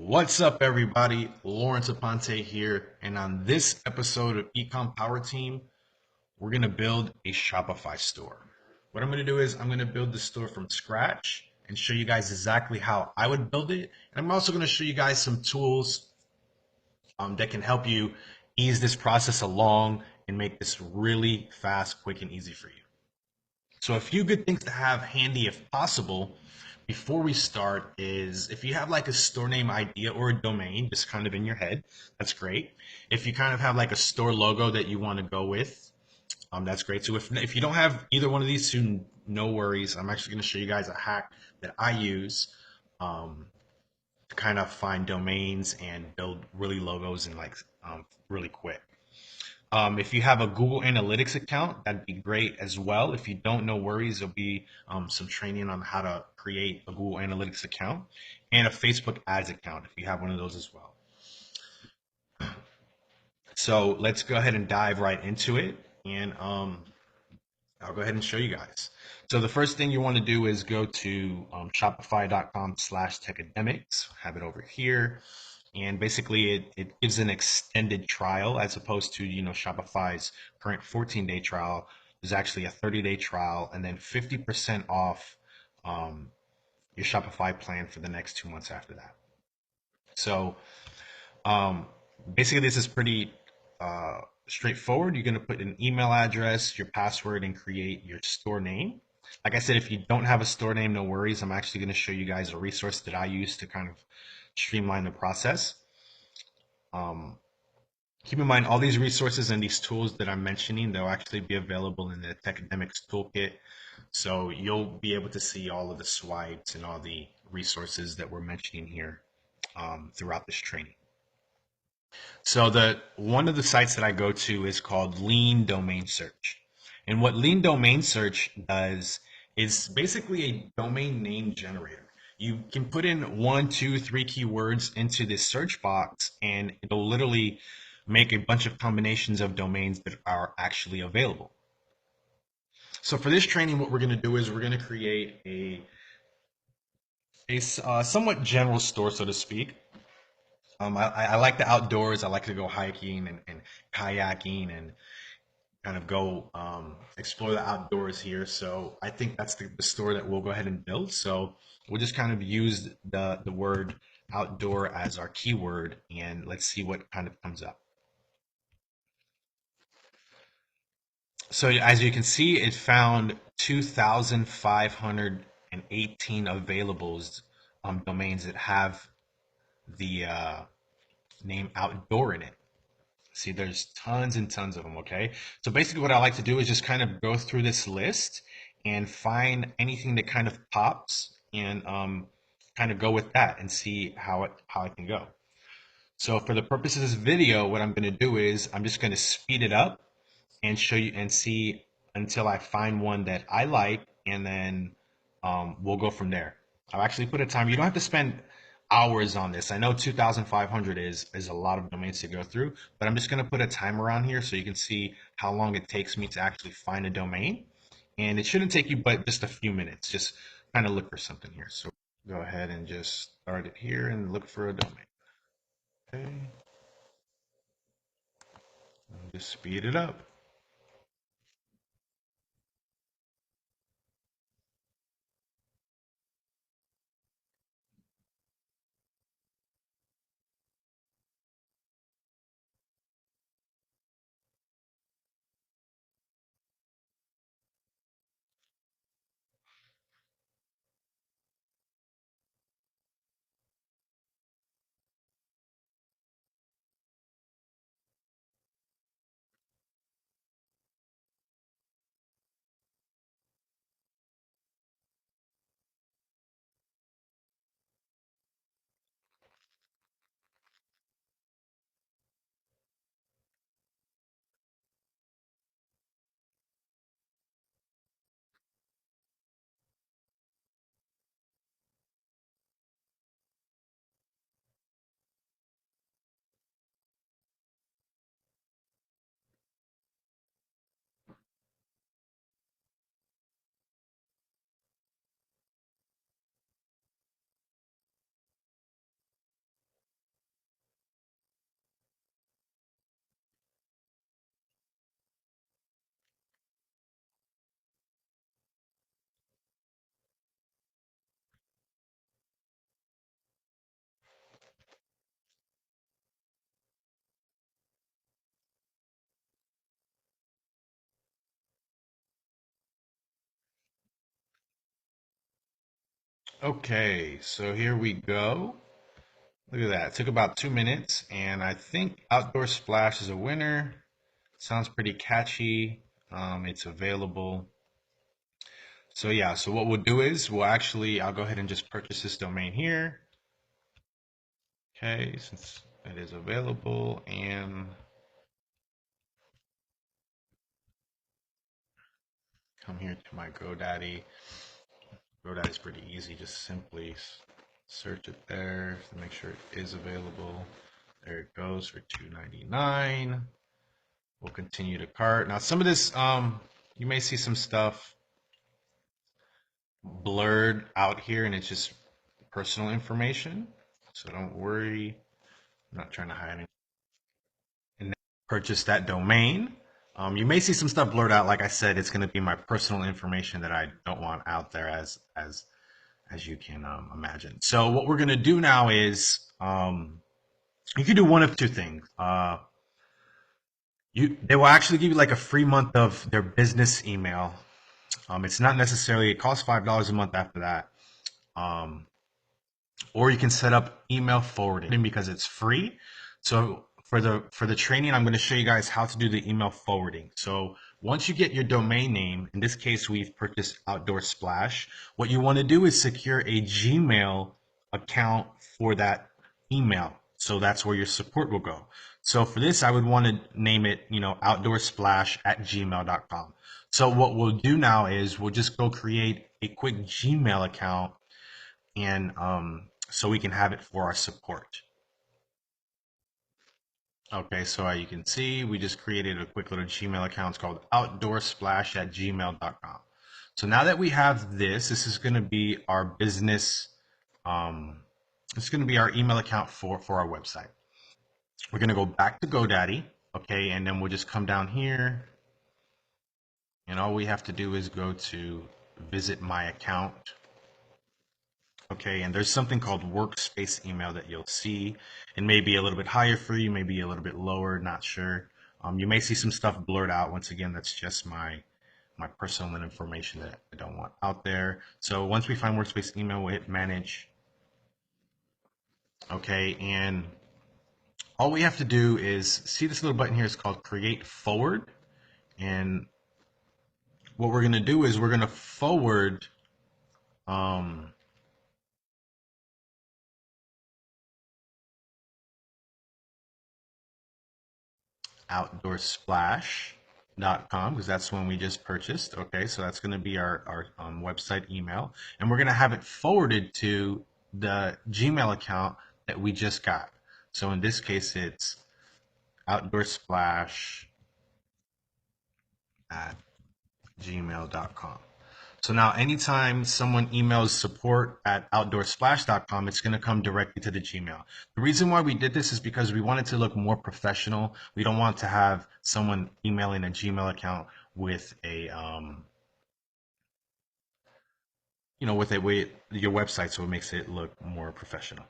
What's up, everybody? Lawrence Aponte here, and on this episode of Ecom Power Team, we're gonna build a Shopify store. What I'm gonna do is I'm gonna build the store from scratch and show you guys exactly how I would build it. And I'm also gonna show you guys some tools that can help you ease this process along and make this really fast, quick, and easy for you. So a few good things to have handy if possible before we start is if you have like a store name idea or a domain just kind of in your head, that's great. If you kind of have like a store logo that you want to go with, that's great too. If you don't have either one of these two, no worries. I'm actually going to show you guys a hack that I use um, to kind of find domains and build really logos and like really quick. If you have a Google Analytics account, that'd be great as well. If you don't, no worries. There'll be some training on how to create a Google Analytics account and a Facebook ads account if you have one of those as well. So let's go ahead and dive right into it. And I'll go ahead and show you guys. So the first thing you want to do is go to shopify.com/techademics. Have it over here. And basically it gives an extended trial as opposed to, Shopify's current 14-day trial. There's actually a 30-day trial and then 50% off your Shopify plan for the next 2 months after that. So um, basically, this is pretty straightforward. You're going to put an email address, your password, and create your store name. Like I said, if you don't have a store name, no worries. I'm actually going to show you guys a resource that I use to kind of streamline the process. Um, Keep in mind, all these resources and these tools that I'm mentioning, they'll actually be available in the Techademics Toolkit. So you'll be able to see all of the swipes and all the resources that we're mentioning here throughout this training. So the one of the sites that I go to is called Lean Domain Search. And what Lean Domain Search does is basically a domain name generator. You can put in one, two, three keywords into this search box, and it'll literally make a bunch of combinations of domains that are actually available. So for this training, what we're going to do is we're going to create a somewhat general store, so to speak. I like the outdoors. I like to go hiking and kayaking and kind of go explore the outdoors here. So I think that's the store that we'll go ahead and build. So we'll just kind of use the word outdoor as our keyword, and let's see what kind of comes up. So as you can see, it found 2,518 availables domains that have the name outdoor in it. See, there's tons and tons of them, okay? So basically what I like to do is just kind of go through this list and find anything that kind of pops and kind of go with that and see how it can go. So for the purpose of this video, what I'm going to do is I'm just going to speed it up and show you and see until I find one that I like, and then we'll go from there. I've actually put a time. You don't have to spend hours on this. I know 2,500 is a lot of domains to go through, but I'm just going to put a timer on here so you can see how long it takes me to actually find a domain. And it shouldn't take you but just a few minutes. Just kind of look for something here. So go ahead and just start it here and look for a domain. Okay, and just speed it up. Okay, so here we go. Look at that. It took about 2 minutes, and I think Outdoor Splash is a winner. Sounds pretty catchy. It's available. So yeah, so what we'll do is I'll go ahead and just purchase this domain here. Okay, since it is available, and come here to my GoDaddy. GoDaddy's pretty easy. Just simply search it there to make sure it is available. There it goes for $2.99. We'll continue to cart. Now some of this, you may see some stuff blurred out here, and it's just personal information. So don't worry. I'm not trying to hide anything. And purchase that domain. You may see some stuff blurred out. Like I said, it's going to be my personal information that I don't want out there, as you can imagine. So what we're going to do now is you can do one of two things. They will actually give you like a free month of their business email. It's not necessarily, it costs $5 a month after that. Um, or you can set up email forwarding because it's free. So for the training, I'm going to show you guys how to do the email forwarding. So once you get your domain name, in this case, we've purchased Outdoor Splash. What you want to do is secure a Gmail account for that email. So that's where your support will go. So for this, I would want to name it, outdoorsplash@gmail.com. So what we'll do now is we'll just go create a quick Gmail account, and so we can have it for our support. Okay, so you can see we just created a quick little Gmail account. It's called outdoorsplash@gmail.com. So now that we have this is going to be our business. Um, it's going to be our email account for our website. We're going to go back to GoDaddy, okay, and then we'll just come down here, and all we have to do is go to visit my account. Okay, and there's something called workspace email that you'll see. It may be a little bit higher for you, maybe a little bit lower, not sure. You may see some stuff blurred out. Once again, that's just my personal information that I don't want out there. So once we find workspace email, we'll hit manage. Okay, and all we have to do is see this little button here is called create forward. And what we're gonna do is we're gonna forward um, outdoorsplash.com because that's one we just purchased. Okay, so that's going to be our website email, and we're going to have it forwarded to the Gmail account that we just got. So in this case, it's outdoorsplash at gmail.com. So now anytime someone emails support at outdoorsplash.com, it's going to come directly to the Gmail. The reason why we did this is because we wanted to look more professional. We don't want to have someone emailing a Gmail account with with your website, so it makes it look more professional.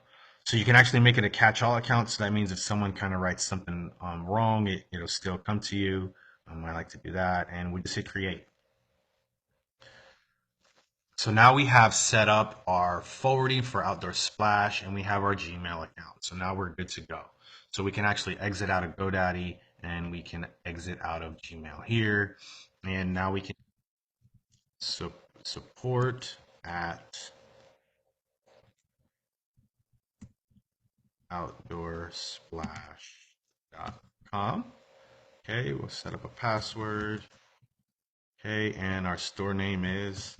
So you can actually make it a catch-all account. So that means if someone kind of writes something wrong, it'll still come to you. I like to do that, and we just hit create. So now we have set up our forwarding for Outdoor Splash, and we have our Gmail account. So now we're good to go. So we can actually exit out of GoDaddy, and we can exit out of Gmail here. And now we can support at outdoorsplash.com. Okay, we'll set up a password. Okay, and our store name is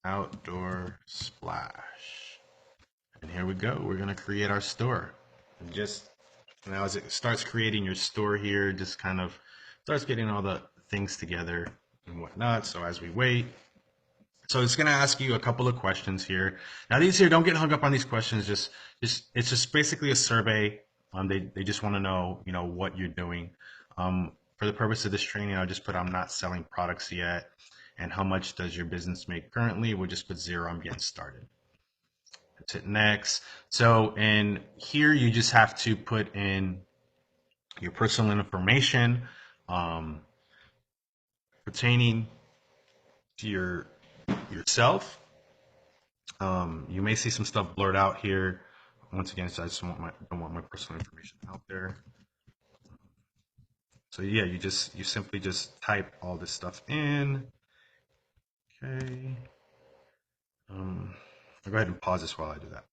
Outdoor Splash. And here we go. We're going to create our store. And just now, as it starts creating your store here, just kind of starts getting all the things together and whatnot. So as we wait, so it's going to ask you a couple of questions here. Now these here, don't get hung up on these questions. Just it's just basically a survey. They just want to know, what you're doing. For the purpose of this training, I'll just put I'm not selling products yet. And how much does your business make currently? We'll just put 0. I'm getting started. Let's hit next. So in here, you just have to put in your personal information um, pertaining to yourself. You may see some stuff blurred out here. Once again, so I just don't want my personal information out there. So yeah, you simply just type all this stuff in. Okay. I'll go ahead and pause this while I do that.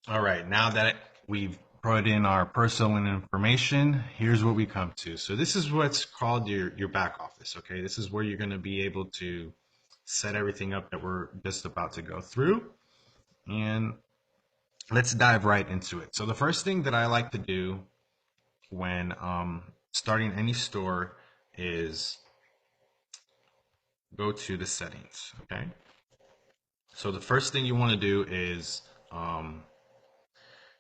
All right, now that we've put in our personal information, here's what we come to. So this is what's called your back office. Okay, this is where you're going to be able to set everything up that we're just about to go through. And let's dive right into it. So the first thing that I like to do when starting any store is go to the settings. Okay, so the first thing you want to do is um,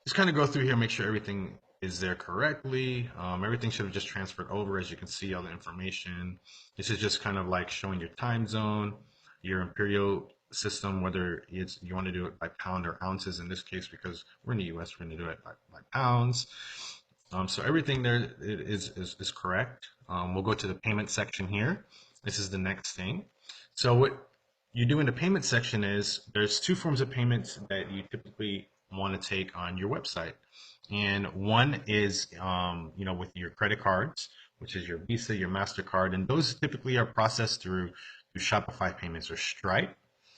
just kind of go through here, make sure everything is there correctly. Everything should have just transferred over. As you can see, all the information. This is just kind of like showing your time zone, your imperial system, whether it's you want to do it by pound or ounces in this case, because we're in the US, we're going to do it by pounds. So everything there is correct. We'll go to the payment section here. This is the next thing. So what you do in the payment section is there's two forms of payments that you typically want to take on your website. And one is, with your credit cards, which is your Visa, your MasterCard, and those typically are processed through Shopify payments or Stripe.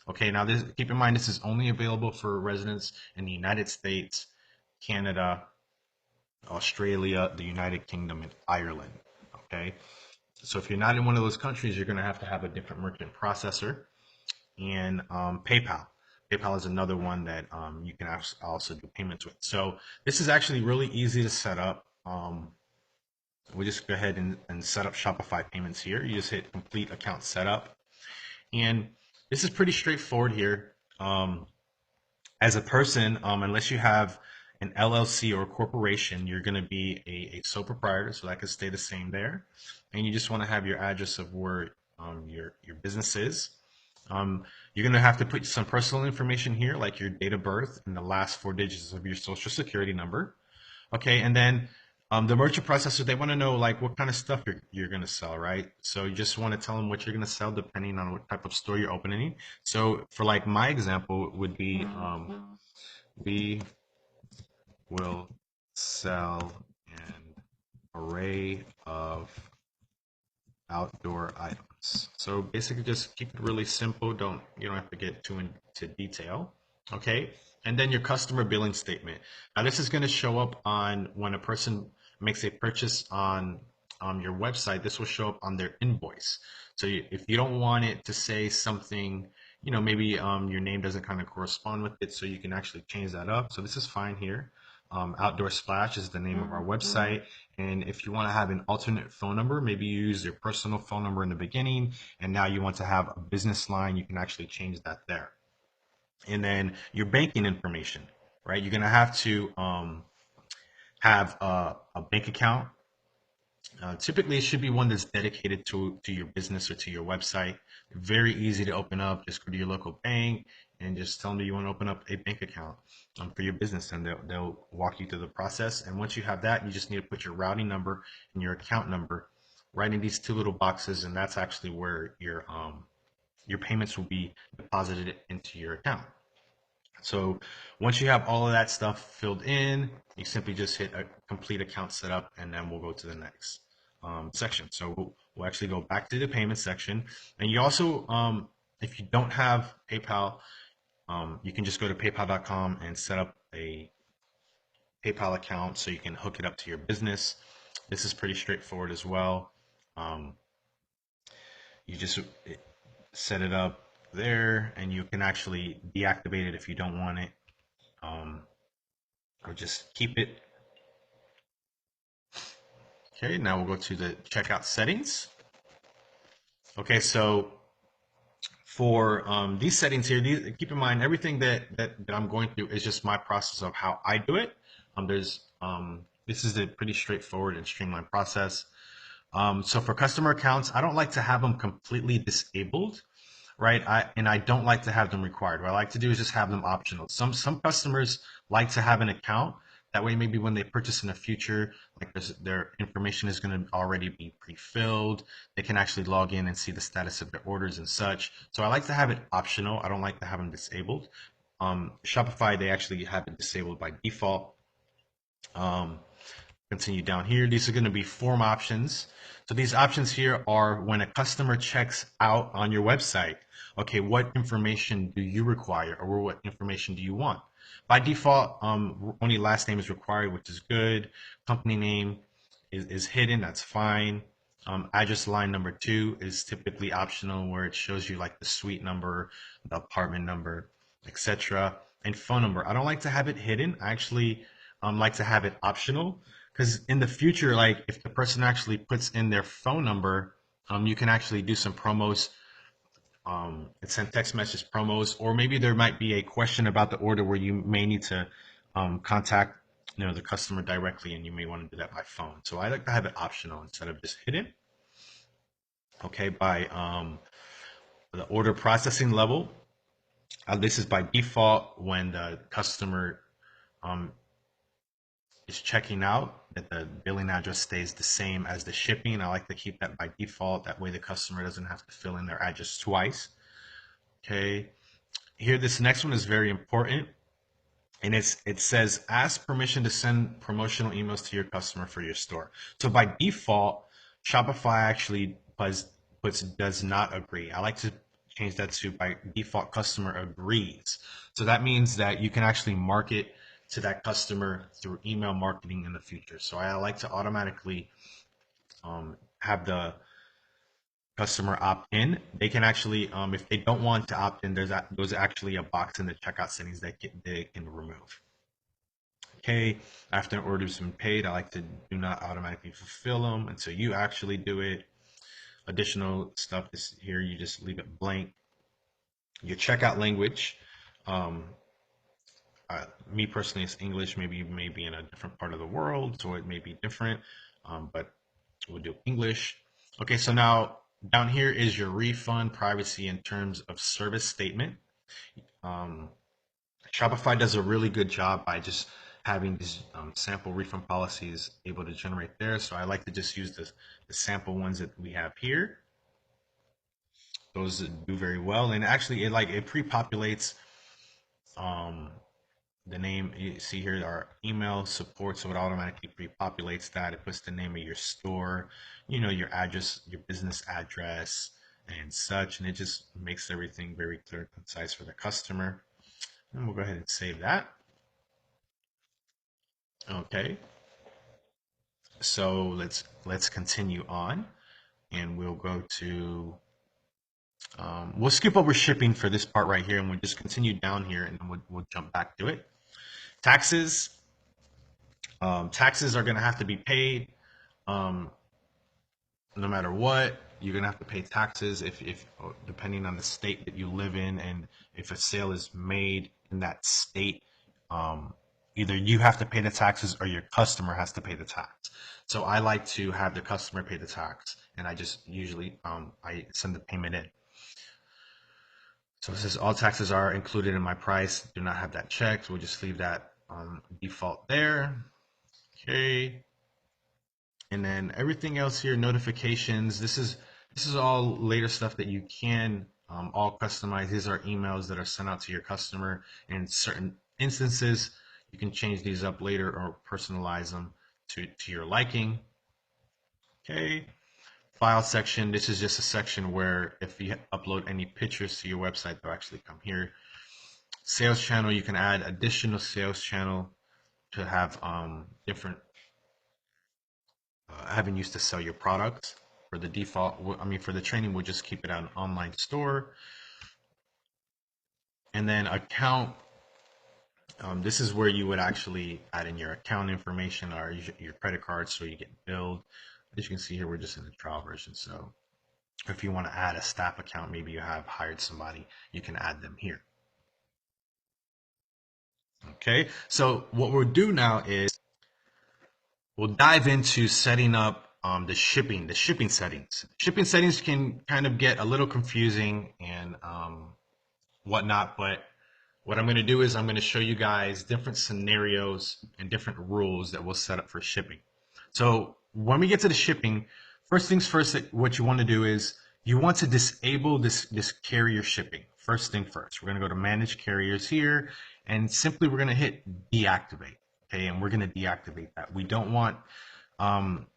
Okay, now keep in mind this is only available for residents in the United States, Canada, Australia, the United Kingdom, and Ireland. Okay, so if you're not in one of those countries, you're going to have a different merchant processor. And PayPal. PayPal is another one that you can also do payments with. So this is actually really easy to set up. We just go ahead and set up Shopify payments here. You just hit complete account setup. And this is pretty straightforward here. As a person, unless you have an LLC or a corporation, you're going to be a sole proprietor, so that could stay the same there. And you just want to have your address of where your business is. You're going to have to put some personal information here, like your date of birth and the last four digits of your social security number. Okay, and then the merchant processor, they want to know like what kind of stuff you're going to sell, right? So you just want to tell them what you're going to sell depending on what type of store you're opening. So for like my example would be we will sell an array of outdoor items. So basically just keep it really simple. You don't have to get too into detail. Okay. And then your customer billing statement. Now this is going to show up on when a person makes a purchase on your website. This will show up on their invoice. So if you don't want it to say something, maybe your name doesn't kind of correspond with it, so you can actually change that up. So this is fine here. Outdoor Splash is the name of our website. And if you want to have an alternate phone number, maybe you use your personal phone number in the beginning, and now you want to have a business line, you can actually change that there. And then your banking information, right? You're going to have to have a bank account. Typically, it should be one that's dedicated to your business or to your website. Very easy to open up. Just go to your local bank and just tell them that you want to open up a bank account for your business, and they'll walk you through the process. And once you have that, you just need to put your routing number and your account number right in these two little boxes, and that's actually where your payments will be deposited into your account. So once you have all of that stuff filled in, you simply just hit a complete account setup, and then we'll go to the next section. So we'll actually go back to the payment section. And you also, if you don't have PayPal, you can just go to paypal.com and set up a PayPal account so you can hook it up to your business. This is pretty straightforward as well. Um, you just set it up there, and you can actually deactivate it if you don't want it. Or just keep it. Okay, now we'll go to the checkout settings. Okay, so for these settings here, keep in mind everything that I'm going through is just my process of how I do it. This is a pretty straightforward and streamlined process. So for customer accounts, I don't like to have them completely disabled, right? I don't like to have them required. What I like to do is just have them optional. Some customers like to have an account. That way, maybe when they purchase in the future, like their information is going to already be pre-filled. They can actually log in and see the status of their orders and such. So I like to have it optional. I don't like to have them disabled. Shopify, they actually have it disabled by default. Um, Continue down here. These are going to be form options. So these options here are when a customer checks out on your website. Okay, what information do you require, or what information do you want? By default, only last name is required, which is good. Company name is hidden, that's fine. Address line number 2 is typically optional, where it shows you like the suite number, the apartment number, etc. And phone number. I don't like to have it hidden. I actually like to have it optional, because in the future, like if the person actually puts in their phone number, you can actually do some promos, and send text message promos, or maybe there might be a question about the order where you may need to contact the customer directly, and you may want to do that by phone. So I like to have it optional instead of just hidden. Okay, by the order processing level, this is by default when the customer um, is checking out, that the billing address stays the same as the shipping. I like to keep that by default. That way the customer doesn't have to fill in their address twice. Okay. Here, this next one is very important. And it says ask permission to send promotional emails to your customer for your store. So by default, Shopify actually puts does not agree. I like to change that to by default customer agrees. So that means that you can actually market to that customer through email marketing in the future. So I like to automatically have the customer opt in. They can actually, if they don't want to opt in, there's actually a box in the checkout settings that they can remove. Okay, after an order's been paid, I like to do not automatically fulfill them until you actually do it. Additional stuff is here, you just leave it blank. Your checkout language, um, me personally, it's English. Maybe you may be in a different part of the world, so it may be different, but we'll do English. Okay, so now down here is your refund, privacy, and terms of service statement. Um, Shopify does a really good job by just having these sample refund policies able to generate there. So I like to just use the sample ones that we have here. Those do very well, and actually it pre-populates um, the name. You see here our email support, so it automatically pre-populates that. It puts the name of your store, your address, your business address, and such, and it just makes everything very clear and concise for the customer. And we'll go ahead and save that. Okay, so let's continue on, and we'll go to we'll skip over shipping for this part right here, and we'll just continue down here, and then we'll jump back to it. Taxes. Taxes are going to have to be paid. Um, no matter what, you're gonna have to pay taxes if depending on the state that you live in, and if a sale is made in that state, um, either you have to pay the taxes or your customer has to pay the tax. So I like to have the customer pay the tax, and I just usually I send the payment in. So it says all taxes are included in my price. Do not have that checked. We'll just leave that default there. Okay. And then everything else here, notifications. This is all later stuff that you can all customize. These are emails that are sent out to your customer. In certain instances, you can change these up later or personalize them to your liking. Okay. File section. This is just a section where if you upload any pictures to your website, they'll actually come here. Sales channel. You can add additional sales channel to have different avenues to sell your products. For the default, I mean, for the training, we'll just keep it on an online store. And then account, this is where you would actually add in your account information or your credit card so you get billed. As you can see here, we're just in the trial version. So if you want to add a staff account, maybe you have hired somebody, you can add them here. Okay, so what we'll do now is we'll dive into setting up the shipping settings. Shipping settings can kind of get a little confusing and whatnot, but what I'm going to do is I'm going to show you guys different scenarios and different rules that we'll set up for shipping. So when we get to the shipping, first things first, what you want to do is you want to disable this carrier shipping. first thing first. We're going to go to manage carriers here, and simply we're going to hit deactivate. Okay, and we're going to deactivate that. We don't want um,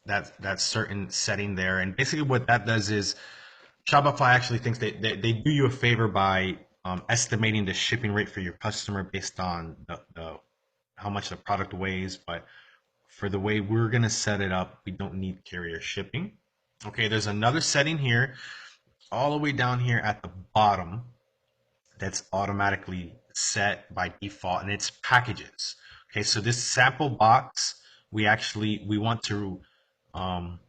that certain setting there. And basically what that does is Shopify actually thinks they do you a favor by estimating the shipping rate for your customer based on the how much the product weighs. But for the way we're going to set it up, we don't need carrier shipping. Okay, there's another setting here all the way down here at the bottom that's automatically set by default, and it's packages. Okay, so this sample box, we want to um,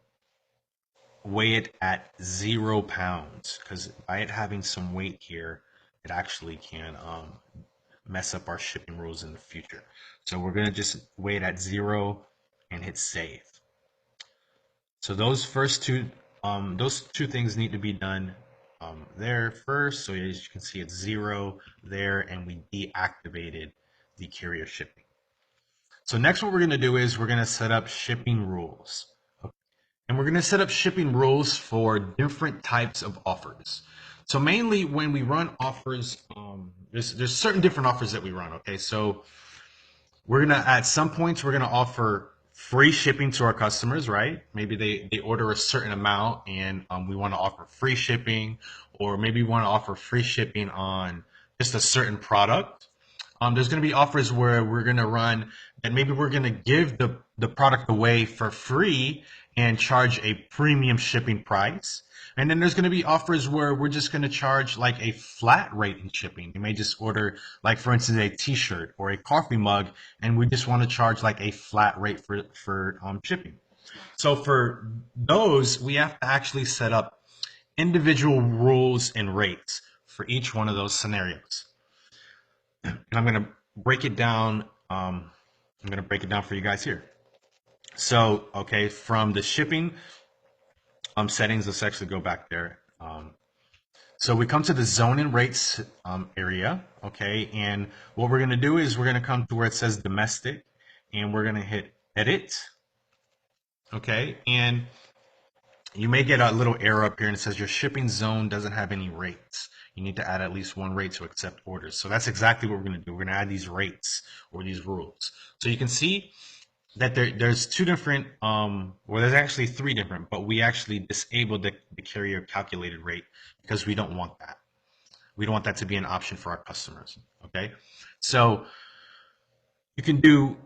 weigh it at 0 pounds, because by it having some weight here, it actually can mess up our shipping rules in the future. So we're gonna just weigh it at 0 and hit save. So those two things need to be done there first. So as you can see, it's 0 there, and we deactivated the carrier shipping. So next, what we're going to do is we're going to set up shipping rules. And we're going to set up shipping rules for different types of offers. So mainly when we run offers, there's certain different offers that we run. Okay, so we're gonna at some points we're gonna offer free shipping to our customers, right? Maybe they order a certain amount, and we want to offer free shipping, or maybe we want to offer free shipping on just a certain product. There's going to be offers where we're going to run, and maybe we're going to give the product away for free and charge a premium shipping price. And then there's going to be offers where we're just going to charge like a flat rate in shipping. You may just order, like for instance, a T-shirt or a coffee mug, and we just want to charge like a flat rate for shipping. So for those, we have to actually set up individual rules and rates for each one of those scenarios. And I'm going to break it down. I'm going to break it down for you guys here. So, okay, from the shipping settings, let's actually go back there. So we come to the zone and rates area, okay, and what we're going to do is we're going to come to where it says domestic, and we're going to hit edit, okay, and you may get a little error up here, and it says your shipping zone doesn't have any rates. You need to add at least one rate to accept orders. So that's exactly what we're going to do. We're going to add these rates or these rules. So you can see that there's two different, well, there's actually three different, but we actually disabled the carrier calculated rate because we don't want that. We don't want that to be an option for our customers, okay? So you can do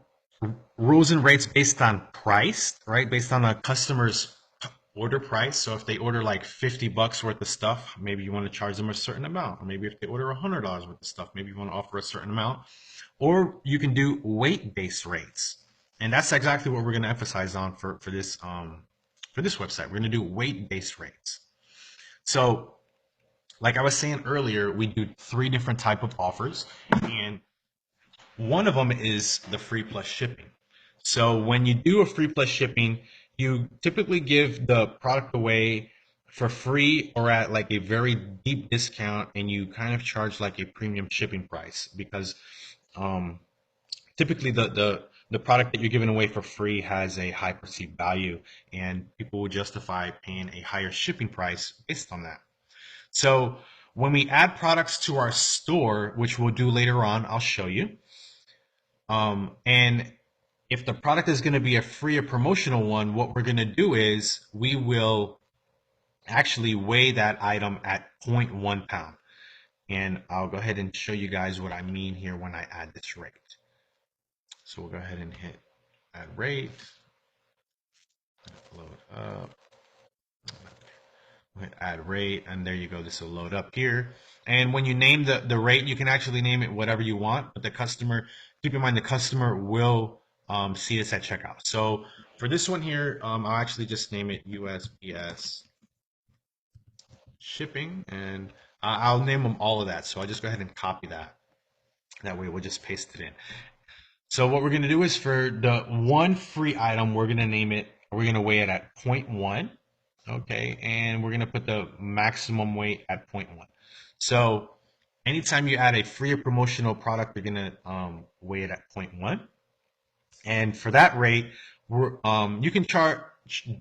rules and rates based on price, right? Based on a customer's order price. So if they order like $50 worth of stuff, maybe you want to charge them a certain amount. Or maybe if they order $100 worth of stuff, maybe you want to offer a certain amount. Or you can do weight-based rates. And that's exactly what we're going to emphasize on for this website. We're going to do weight-based rates. So like I was saying earlier, we do three different type of offers, and one of them is the free plus shipping. So when you do a free plus shipping, you typically give the product away for free or at like a very deep discount, and you kind of charge like a premium shipping price because typically the product that you're giving away for free has a high perceived value, and people will justify paying a higher shipping price based on that. So when we add products to our store, which we'll do later on, I'll show you. And if the product is going to be a free or promotional one, what we're going to do is we will actually weigh that item at 0.1 pound. And I'll go ahead and show you guys what I mean here when I add this rate. So we'll go ahead and hit add rate, load up. Hit add rate, and there you go. This will load up here. And when you name the rate, you can actually name it whatever you want, but the customer, keep in mind the customer will see this at checkout. So for this one here, I'll actually just name it USPS shipping, and I'll name them all of that. So I'll just go ahead and copy that. That way we'll just paste it in. So what we're going to do is for the one free item, we're going to name it, we're going to weigh it at 0.1. Okay, and we're going to put the maximum weight at 0.1. So anytime you add a free or promotional product, you're going to weigh it at 0.1. And for that rate, you can charge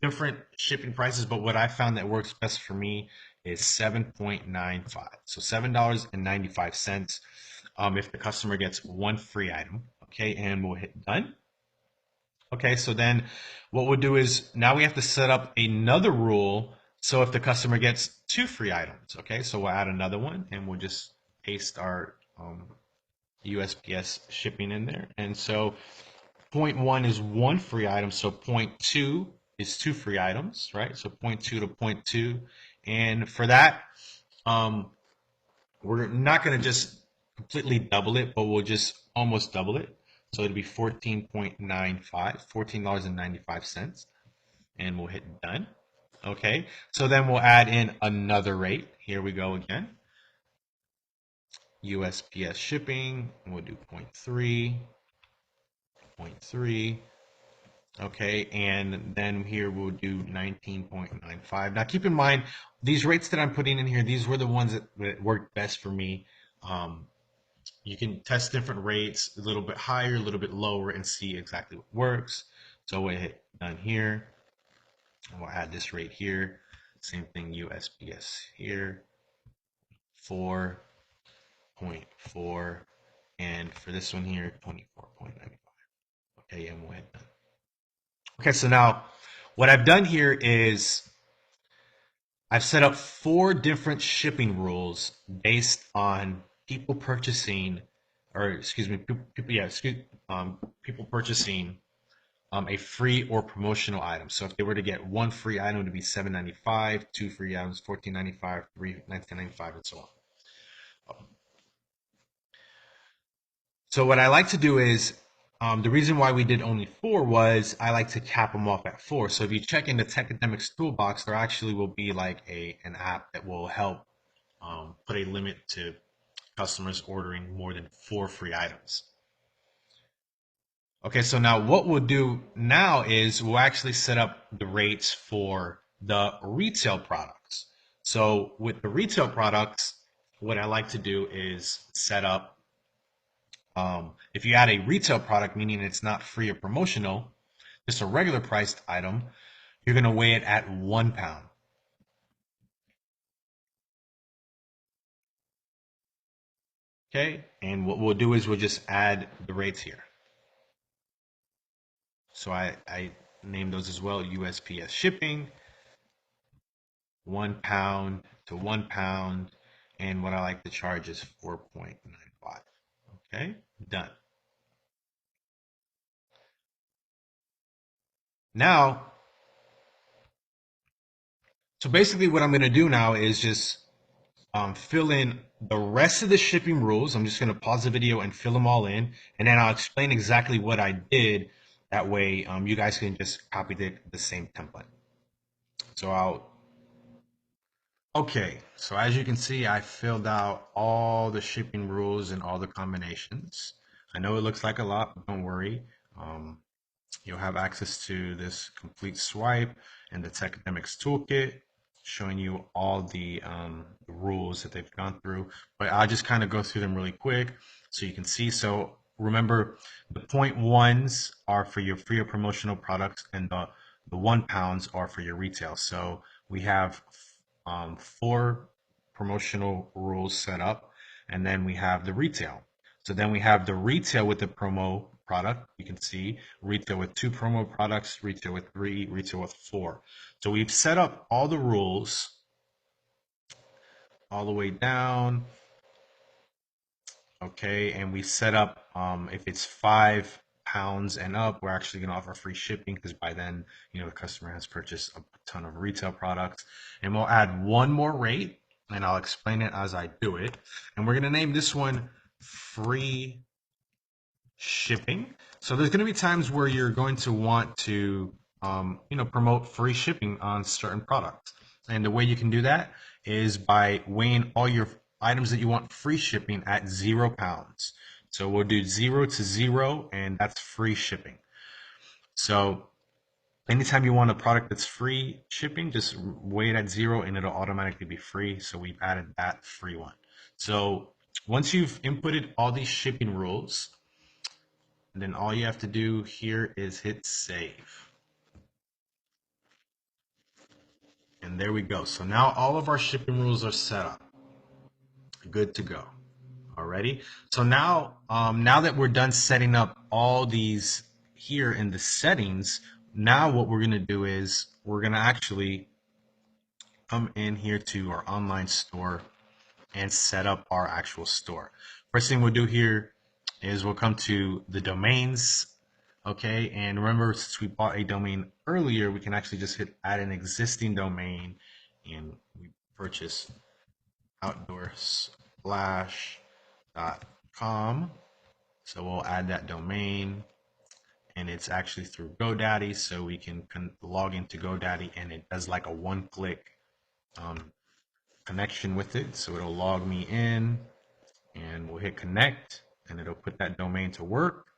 different shipping prices, but what I found that works best for me is 7.95. So $7.95 if the customer gets one free item. Okay, and we'll hit done. Okay, so then what we'll do is now we have to set up another rule. So if the customer gets two free items, okay, so we'll add another one and we'll just paste our USPS shipping in there. And so point one is one free item. So point two is two free items, right? So point two to point two. And for that, um, we're not going to just completely double it, but we'll just almost double it. So it'll be 14.95, $14.95, and we'll hit done. Okay, so then we'll add in another rate. Here we go again. USPS shipping, we'll do 0.3, 0.3. Okay, and then here we'll do 19.95. Now keep in mind, these rates that I'm putting in here, these were the ones that worked best for me. You can test different rates, a little bit higher, a little bit lower, and see exactly what works. So we'll hit done here. We'll add this rate here. Same thing, USPS here, 4.4, and for this one here, 24.95. Okay, and we'll hit done. Okay, so now what I've done here is I've set up four different shipping rules based on people purchasing, or excuse me, people purchasing a free or promotional item. So if they were to get one free item, it would be $7.95, two free items, $14.95, three $19.95, and so on. So what I like to do is, the reason why we did only four was I like to cap them off at four. So if you check in the Techademics toolbox, there actually will be like an app that will help put a limit to customers ordering more than four free items. Okay, so now what we'll do now is we'll actually set up the rates for the retail products. So with the retail products, what I like to do is set up, if you add a retail product, meaning it's not free or promotional, just a regular priced item, you're going to weigh it at 1 pound. Okay, and what we'll do is we'll just add the rates here. So I named those as well, USPS shipping, 1 pound to 1 pound, and what I like to charge is 4.95. Okay, done. Now, so basically what I'm going to do now is just fill in the rest of the shipping rules. I'm just going to pause the video and fill them all in, and then I'll explain exactly what I did. That way, you guys can just copy the same template. So okay, so as you can see, I filled out all the shipping rules and all the combinations. I know it looks like a lot, but don't worry. Um, You'll have access to this complete swipe and the Techademics toolkit, showing you all the rules that they've gone through. But I'll just kind of go through them really quick so you can see. So remember, the point ones are for your free or promotional products, and the 1 pounds are for your retail. So we have four promotional rules set up, and then we have the retail. So then we have the retail with the promo product. You can see retail with two promo products, retail with three, retail with four. So we've set up all the rules all the way down. Okay, and we set up if it's 5 pounds and up, we're actually going to offer free shipping because by then, the customer has purchased a ton of retail products. And we'll add one more rate, and I'll explain it as I do it. And we're going to name this one free shipping. So there's going to be times where you're going to want to, promote free shipping on certain products. And the way you can do that is by weighing all your items that you want free shipping at 0 pounds. So we'll do 0 to 0, and that's free shipping. So anytime you want a product that's free shipping, just weigh it at 0 and it'll automatically be free. So we've added that free one. So once you've inputted all these shipping rules, then all you have to do here is hit save. And there we go. So now all of our shipping rules are set up. Good to go. Alrighty. So now that we're done setting up all these here in the settings, now what we're gonna do is we're gonna actually come in here to our online store and set up our actual store. First thing we'll do here is we'll come to the domains. Okay, and remember, since we bought a domain earlier, we can actually just hit add an existing domain, and we purchase outdoorsplash.com. So we'll add that domain, and it's actually through GoDaddy, so we can log into GoDaddy, and it does like a one-click connection with it. So it'll log me in, and we'll hit connect, and it'll put that domain to work.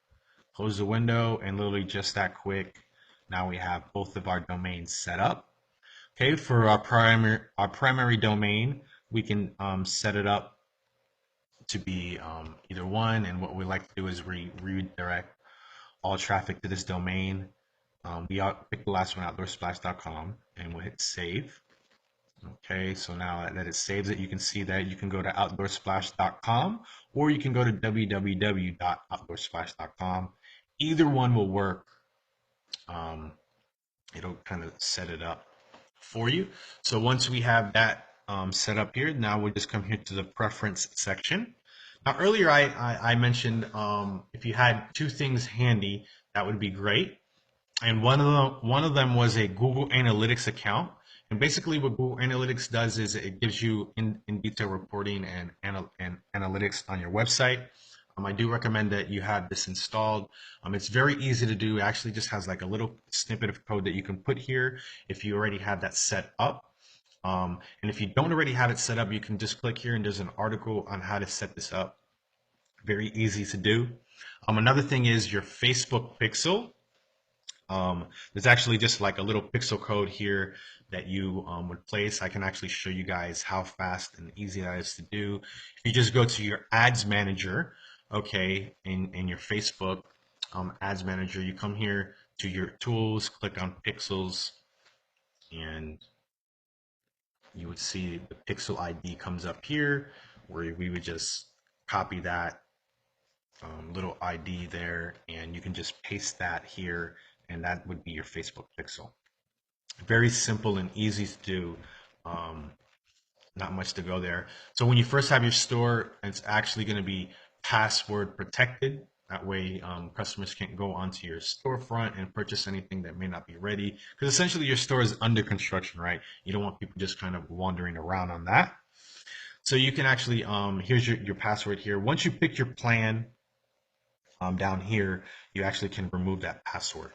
Close the window, and literally just that quick, now we have both of our domains set up. Okay, for our primary domain, we can set it up to be either one, and what we like to do is redirect all traffic to this domain. We pick the last one, outdoorsplash.com, and we'll hit save. Okay, so now that it saves it, you can see that you can go to outdoorsplash.com, or you can go to www.outdoorsplash.com. Either one will work. It'll kind of set it up for you. So once we have that set up here, now we'll just come here to the preference section. Now earlier I mentioned if you had two things handy, that would be great. And one of them was a Google Analytics account. And basically what Google Analytics does is it gives you in detail reporting and analytics on your website. I do recommend that you have this installed. It's very easy to do. It actually just has like a little snippet of code that you can put here if you already have that set up. And if you don't already have it set up, you can just click here and there's an article on how to set this up. Very easy to do. Another thing is your Facebook pixel. There's actually just like a little pixel code here that you would place. I can actually show you guys how fast and easy that is to do. If you just go to your ads manager, okay, in your Facebook ads manager, you come here to your tools, click on pixels, and you would see the pixel ID comes up here, where we would just copy that little ID there, and you can just paste that here, and that would be your Facebook pixel. Very simple and easy to do. Not much to go there. So when you first have your store, it's actually going to be password protected. That way customers can't go onto your storefront and purchase anything that may not be ready. Because essentially your store is under construction, right? You don't want people just kind of wandering around on that. So you can actually, here's your password here. Once you pick your plan down here, you actually can remove that password.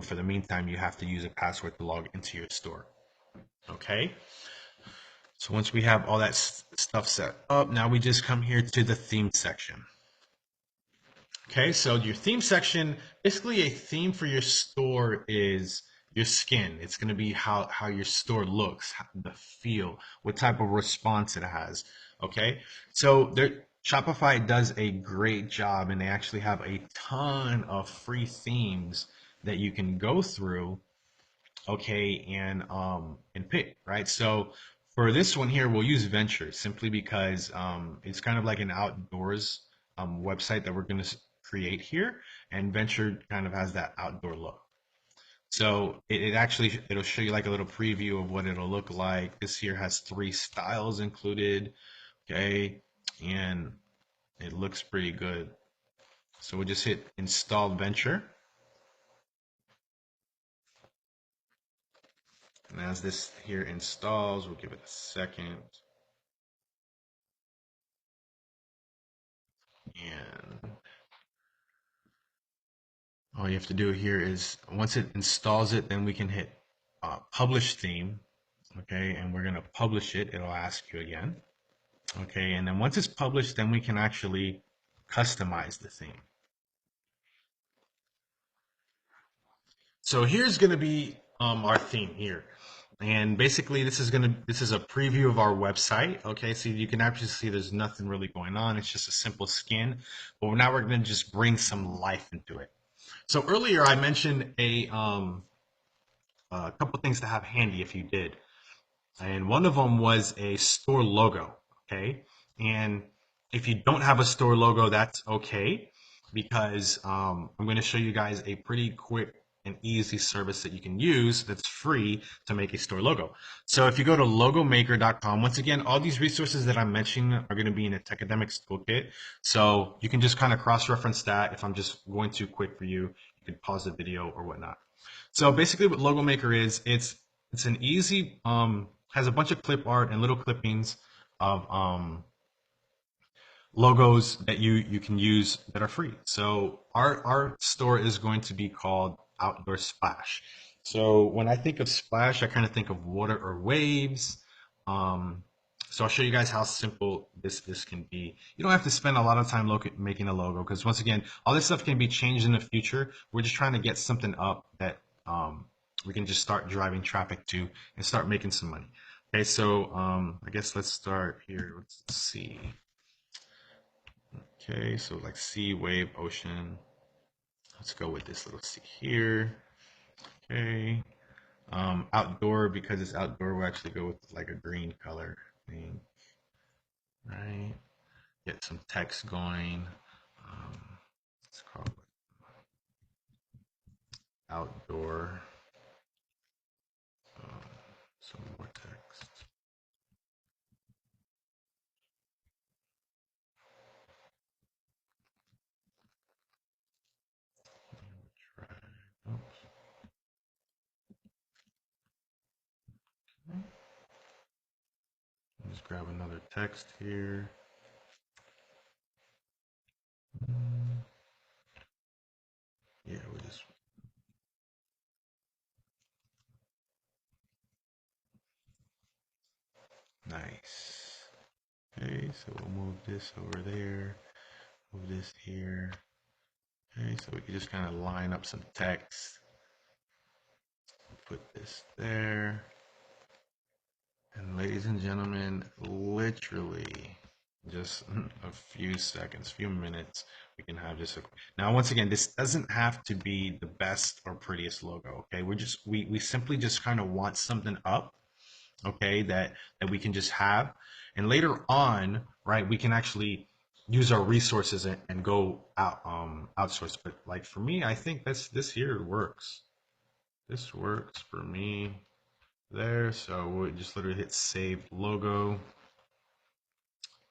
For the meantime, you have to use a password to log into your store. Okay. So once we have all that stuff set up, now we just come here to the theme section. Okay, so your theme section, basically a theme for your store is your skin. It's going to be how your store looks, the feel, what type of response it has. Okay, so Shopify does a great job, and they actually have a ton of free themes that you can go through, okay, and pick, right? So for this one here, we'll use Venture simply because it's kind of like an outdoors website that we're going to create here, and Venture kind of has that outdoor look. So it'll show you like a little preview of what it'll look like. This here has 3 styles included, okay, and it looks pretty good. So we'll just hit install Venture. And as this here installs, we'll give it a second. And all you have to do here is once it installs it, then we can hit publish theme. Okay, and we're going to publish it. It'll ask you again. Okay, and then once it's published, then we can actually customize the theme. So here's going to be our theme here. And basically this is a preview of our website. Okay, so you can actually see there's nothing really going on. It's just a simple skin. But now we're going to just bring some life into it. So earlier I mentioned a couple things to have handy if you did. and one of them was a store logo. Okay, and if you don't have a store logo, that's okay, because I'm going to show you guys a pretty quick and easy service that you can use that's free to make a store logo. So if you go to logomaker.com, once again, all these resources that I'm mentioning are going to be in a Techademics toolkit. So you can just kind of cross-reference that. If I'm just going too quick for you, you can pause the video or whatnot. So basically, what Logo Maker is, it's an easy has a bunch of clip art and little clippings of logos that you can use that are free. So our store is going to be called Outdoor Splash. So when I think of splash, I kind of think of water or waves. Um, so I'll show you guys how simple this can be. You don't have to spend a lot of time making a logo, because once again, all this stuff can be changed in the future. We're just trying to get something up that we can just start driving traffic to and start making some money. Okay, so I guess let's start here. Let's see. Okay, so like sea, wave, ocean. Let's go with this little sea here. Okay. Outdoor, because it's outdoor, we'll actually go with like a green color thing. Right. Get some text going. Let's call it outdoor. Um, some more text. Try. Oops. Just grab another text here. Yeah, we just nice. Okay, so we'll move this over there. Move this here. Okay, so we can just kind of line up some text. Put this there. And ladies and gentlemen, literally just a few seconds, few minutes, we can have this. Now, once again, this doesn't have to be the best or prettiest logo. Okay, we simply just kind of want something up. Okay, that we can just have, and later on, right, we can actually use our resources and go out outsource. But like for me, I think this here works. This works for me there. So we'll just literally hit save logo.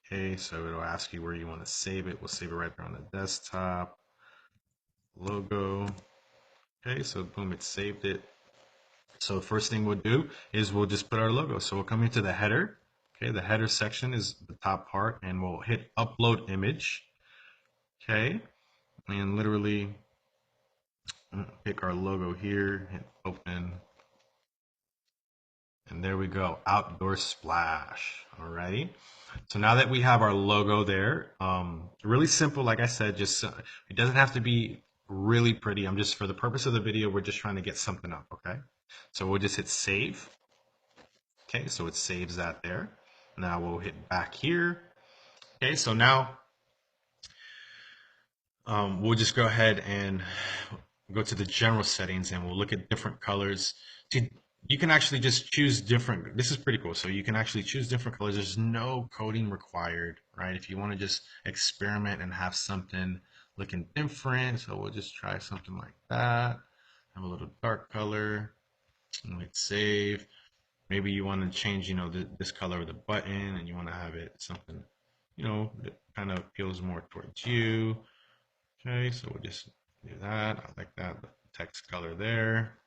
Okay, so it'll ask you where you want to save it. We'll save it right there on the desktop. Logo. Okay, so boom, it saved it. So the first thing we'll do is we'll just put our logo. So we'll come into the header. Okay, the header section is the top part, and we'll hit upload image. Okay, and literally pick our logo here, hit open, and there we go, Outdoor Splash. Alrighty. So now that we have our logo there, really simple, like I said, just it doesn't have to be really pretty. I'm just, for the purpose of the video, we're just trying to get something up, okay? So we'll just hit save. Okay, so it saves that there. Now we'll hit back here. Okay, so now we'll just go ahead and go to the general settings, and we'll look at different colors. You can actually just choose different. This is pretty cool. So you can actually choose different colors. There's no coding required, right? If you want to just experiment and have something looking different, so we'll just try something like that. Have a little dark color, and hit save. Maybe you want to change, this color of the button, and you want to have it something, that kind of feels more towards you. Okay, so we'll just do that. I like that. The text color there.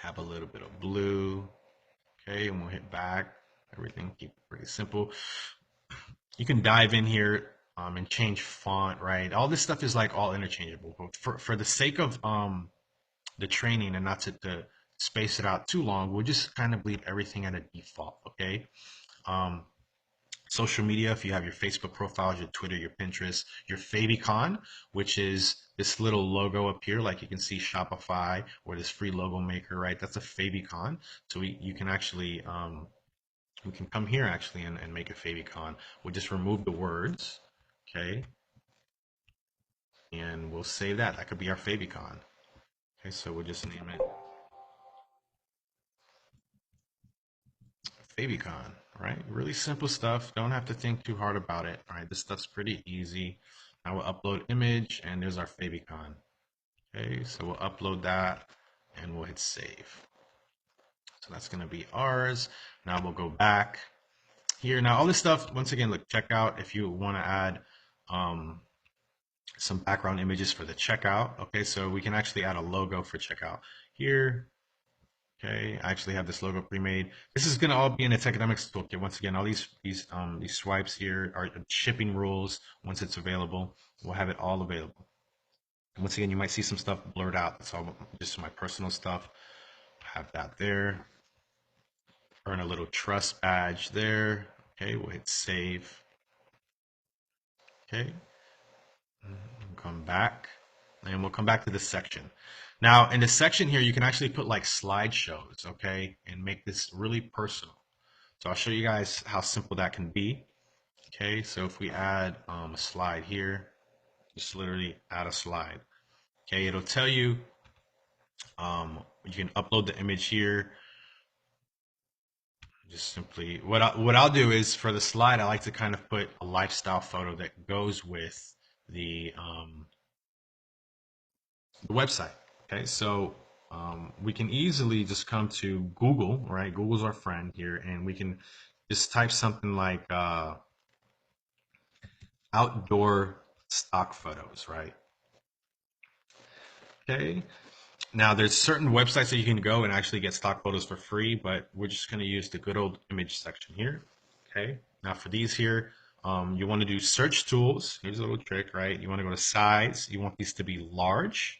Have a little bit of blue. Okay, and we'll hit back. Everything keep it pretty simple. You can dive in here and change font, right? All this stuff is like all interchangeable. But for the sake of the training and not to space it out too long, we'll just kind of leave everything at a default, okay? Um, Social media, if you have your Facebook profiles, your Twitter, your Pinterest, your favicon, which is this little logo up here, like you can see Shopify or this free logo maker, right? That's a favicon. So you can actually, we can come here actually and make a favicon. We'll just remove the words, okay? And we'll save that. That could be our favicon. Okay, so we'll just name it. favicon, right? Really simple stuff. Don't have to think too hard about it. All right, this stuff's pretty easy. Now we'll upload image, and there's our favicon. Okay, so we'll upload that, and we'll hit save. So that's gonna be ours. Now we'll go back here. Now all this stuff, once again, look, check out if you want to add um, some background images for the checkout. Okay, so we can actually add a logo for checkout here. Okay, I actually have this logo pre-made. This is going to all be in the Techonomics toolkit. Once again, all these swipes here are shipping rules. Once it's available, we'll have it all available. And once again, you might see some stuff blurred out. That's all just my personal stuff. Have that there. Earn a little trust badge there. Okay, we'll hit save. Okay, come back, and we'll come back to this section. Now, in this section here, you can actually put like slideshows, okay, and make this really personal. So I'll show you guys how simple that can be. Okay, so if we add a slide here, just literally add a slide. Okay, it'll tell you you can upload the image here. Just simply what I'll do is for the slide, I like to kind of put a lifestyle photo that goes with the website. Okay, so we can easily just come to Google, right? Google's our friend here, and we can just type something like outdoor stock photos, right? Okay. Now, there's certain websites that you can go and actually get stock photos for free, but we're just going to use the good old image section here. Okay. Now, for these here, you want to do search tools. Here's a little trick, right? You want to go to size. You want these to be large.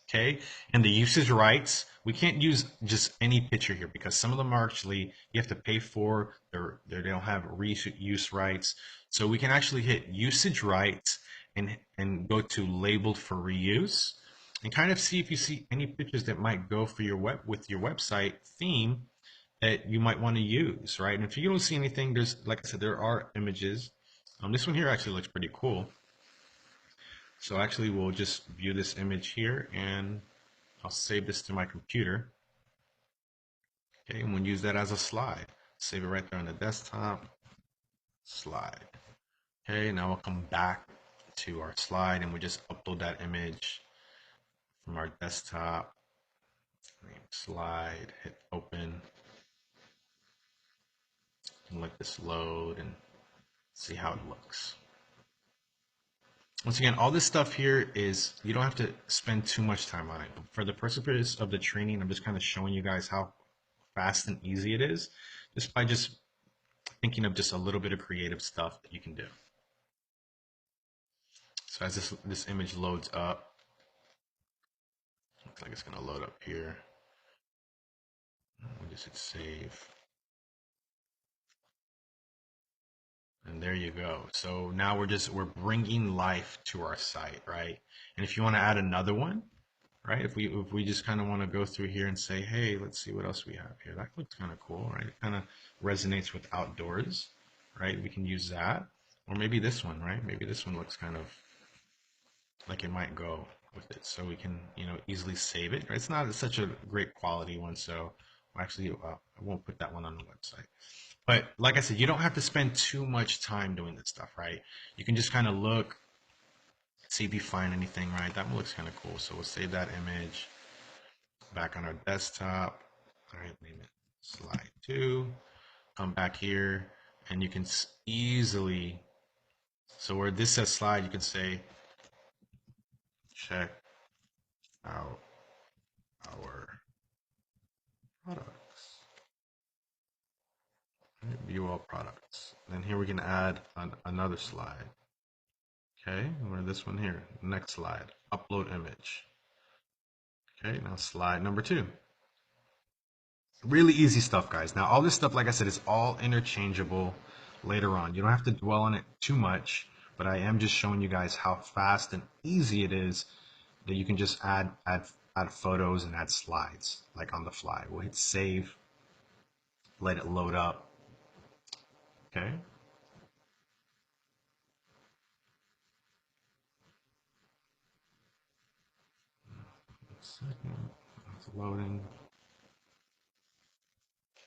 Okay, and the usage rights, we can't use just any picture here because some of them are actually you have to pay for. They don't have reuse rights, so we can actually hit usage rights and go to labeled for reuse, and kind of see if you see any pictures that might go for your web with your website theme that you might want to use, right? And if you don't see anything, there's like I said, there are images. This one here actually looks pretty cool. So actually, we'll just view this image here and I'll save this to my computer. Okay, and we'll use that as a slide. Save it right there on the desktop. Slide. Okay, now we'll come back to our slide and we just upload that image from our desktop. Slide, hit open, and let this load and see how it looks. Once again, all this stuff here is you don't have to spend too much time on it. For the purpose of the training, I'm just kind of showing you guys how fast and easy it is just by just thinking of just a little bit of creative stuff that you can do. So as this image loads up, looks like it's going to load up here. We'll just hit save. And there you go. So now we're bringing life to our site, right? And if you want to add another one, right? If we just kind of want to go through here and say, hey, let's see what else we have here. That looks kind of cool, right? It kind of resonates with outdoors, right? We can use that, or maybe this one, right? Maybe this one looks kind of like it might go with it, so we can easily save it. It's not such a great quality one, so actually I won't put that one on the website. But like I said, you don't have to spend too much time doing this stuff, right? You can just kind of look, see if you find anything, right? That one looks kind of cool, so we'll save that image back on our desktop. All right, name it slide 2. Come back here and you can easily, so where this says slide, you can say check out our products. View all products. Then here we can add another slide. Okay, we're this one here. Next slide, upload image. Okay, now slide number 2. Really easy stuff, guys. Now all this stuff, like I said, is all interchangeable later on. You don't have to dwell on it too much, but I am just showing you guys how fast and easy it is that you can just add photos and add slides like on the fly. We'll hit save, let it load up. Okay. Second, it's loading.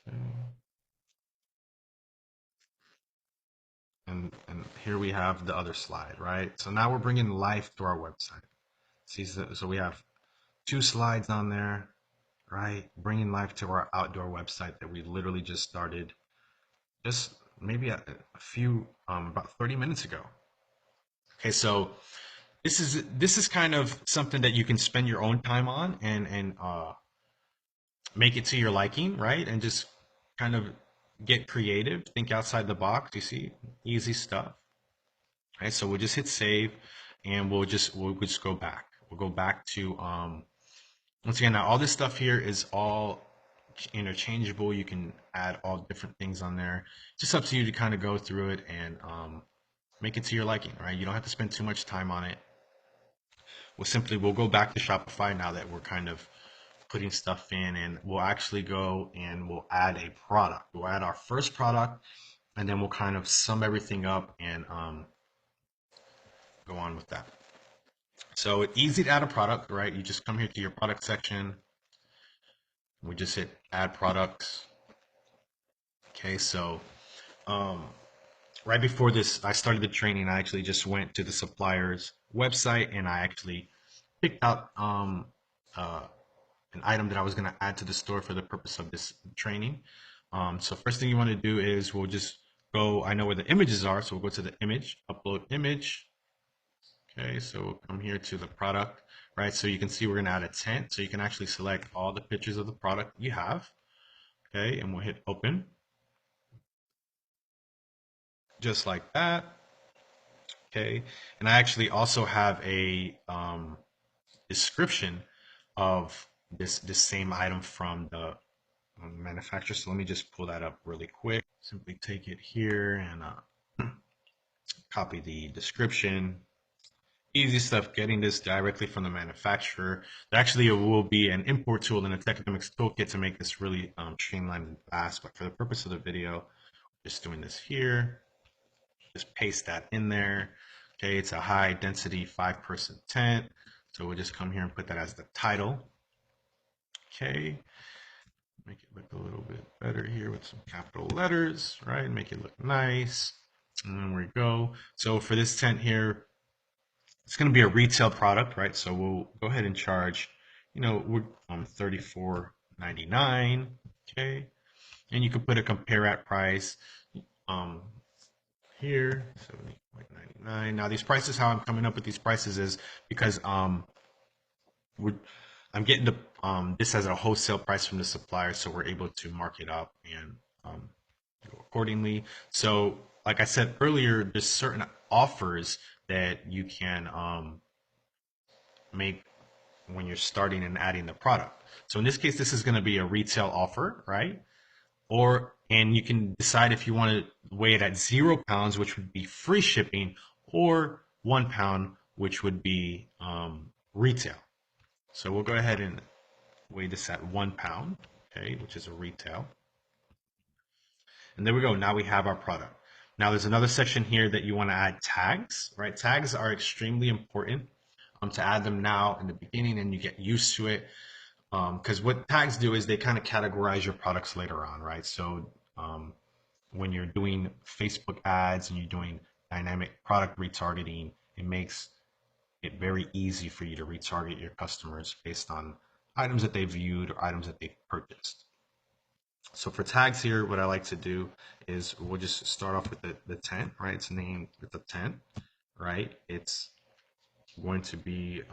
Okay. here we have the other slide, right? So now we're bringing life to our website. See, so we have 2 slides on there, right? Bringing life to our outdoor website that we literally just started just maybe a few, about 30 minutes ago. Okay, so this is kind of something that you can spend your own time on and make it to your liking, right? And just kind of get creative, think outside the box. You see, easy stuff. Right, so we'll just hit save, and we'll just go back. We'll go back to once again. Now all this stuff here is all interchangeable. You can add all different things on there. It's just up to you to kind of go through it and make it to your liking. Right, you don't have to spend too much time on it. We'll go back to Shopify now that we're kind of putting stuff in, and we'll actually go and we'll add a product. We'll add our first product, and then we'll kind of sum everything up and go on with that. So it's easy to add a product, right? You just come here to your product section. We just hit add products. Okay, so um, right before this, I started the training. I actually just went to the supplier's website and I actually picked out uh, an item that I was going to add to the store for the purpose of this training. So first thing you want to do is we'll just go, I know where the images are, so we'll go to the image, upload image. Okay, so we'll come here to the product, right? So you can see we're going to add a tent. So you can actually select all the pictures of the product you have. Okay, and we'll hit open. Just like that. Okay, and I actually also have a description of this same item from the manufacturer. So let me just pull that up really quick. Simply take it here and copy the description. Easy stuff, getting this directly from the manufacturer. There actually will be an import tool in the Technomics toolkit to make this really streamlined and fast, but for the purpose of the video, just doing this here, just paste that in there. Okay, it's a high density 5-person tent, so we'll just come here and put that as the title. Okay, make it look a little bit better here with some capital letters, right? Make it look nice. And there we go. So for this tent here, it's going to be a retail product, right? So we'll go ahead and charge, we're $34.99. Okay, and you can put a compare at price here, 70.99. Now these prices, how I'm coming up with these prices is because I'm getting this as a wholesale price from the supplier, so we're able to mark it up and go accordingly. So, like I said earlier, there's certain offers that you can make when you're starting and adding the product. So in this case, this is going to be a retail offer, right? And you can decide if you want to weigh it at 0 pounds, which would be free shipping, or 1 pound, which would be retail. So we'll go ahead and weigh this at 1 pound, okay, which is a retail. And there we go. Now we have our product. Now there's another section here that you want to add tags, right? Tags are extremely important to add them now in the beginning, and you get used to it. Because what tags do is they kind of categorize your products later on, right? So when you're doing Facebook ads and you're doing dynamic product retargeting, it makes it very easy for you to retarget your customers based on items that they've viewed or items that they've purchased. So for tags here, what I like to do is we'll just start off with the tent, right? It's named with the tent, right? It's going to be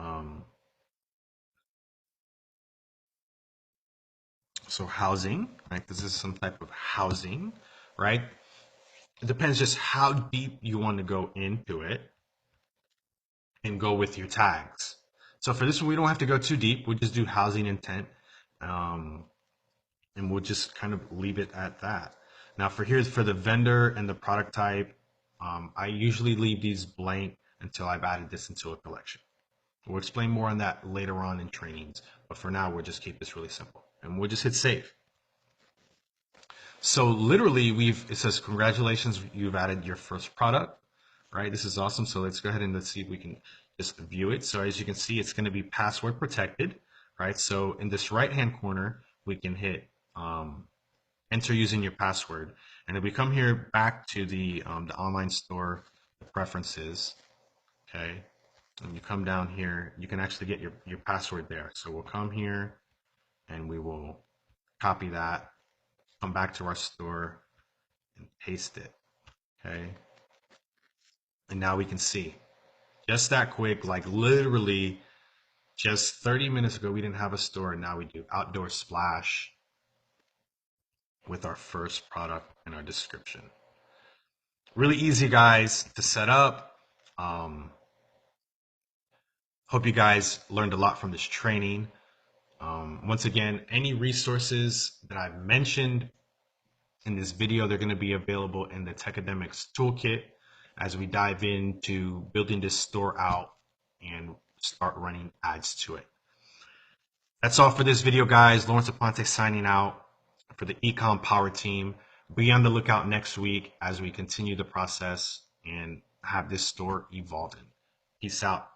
so housing, right? This is some type of housing, right? It depends just how deep you want to go into it and go with your tags. So for this one, we don't have to go too deep. We'll just do housing intent, and we'll just kind of leave it at that. Now for the vendor and the product type, I usually leave these blank until I've added this into a collection. We'll explain more on that later on in trainings, but for now, we'll just keep this really simple. And we'll just hit save. So literally it says, congratulations, you've added your first product, right? This is awesome. So let's go ahead and let's see if we can just view it. So as you can see, it's going to be password protected, right? So in this right-hand corner, we can hit enter using your password. And if we come here back to the online store, the preferences, okay? And you come down here, you can actually get your password there. So we'll come here and we will copy that, come back to our store and paste it, okay? And now we can see just that quick, like literally just 30 minutes ago, we didn't have a store, and now we do. Outdoor Splash with our first product in our description. Really easy, guys, to set up. Hope you guys learned a lot from this training. Once again, any resources that I've mentioned in this video, they're going to be available in the Techademics Toolkit as we dive into building this store out and start running ads to it. That's all for this video, guys. Lawrence Aponte signing out for the Ecom Power Team. Be on the lookout next week as we continue the process and have this store evolving. Peace out.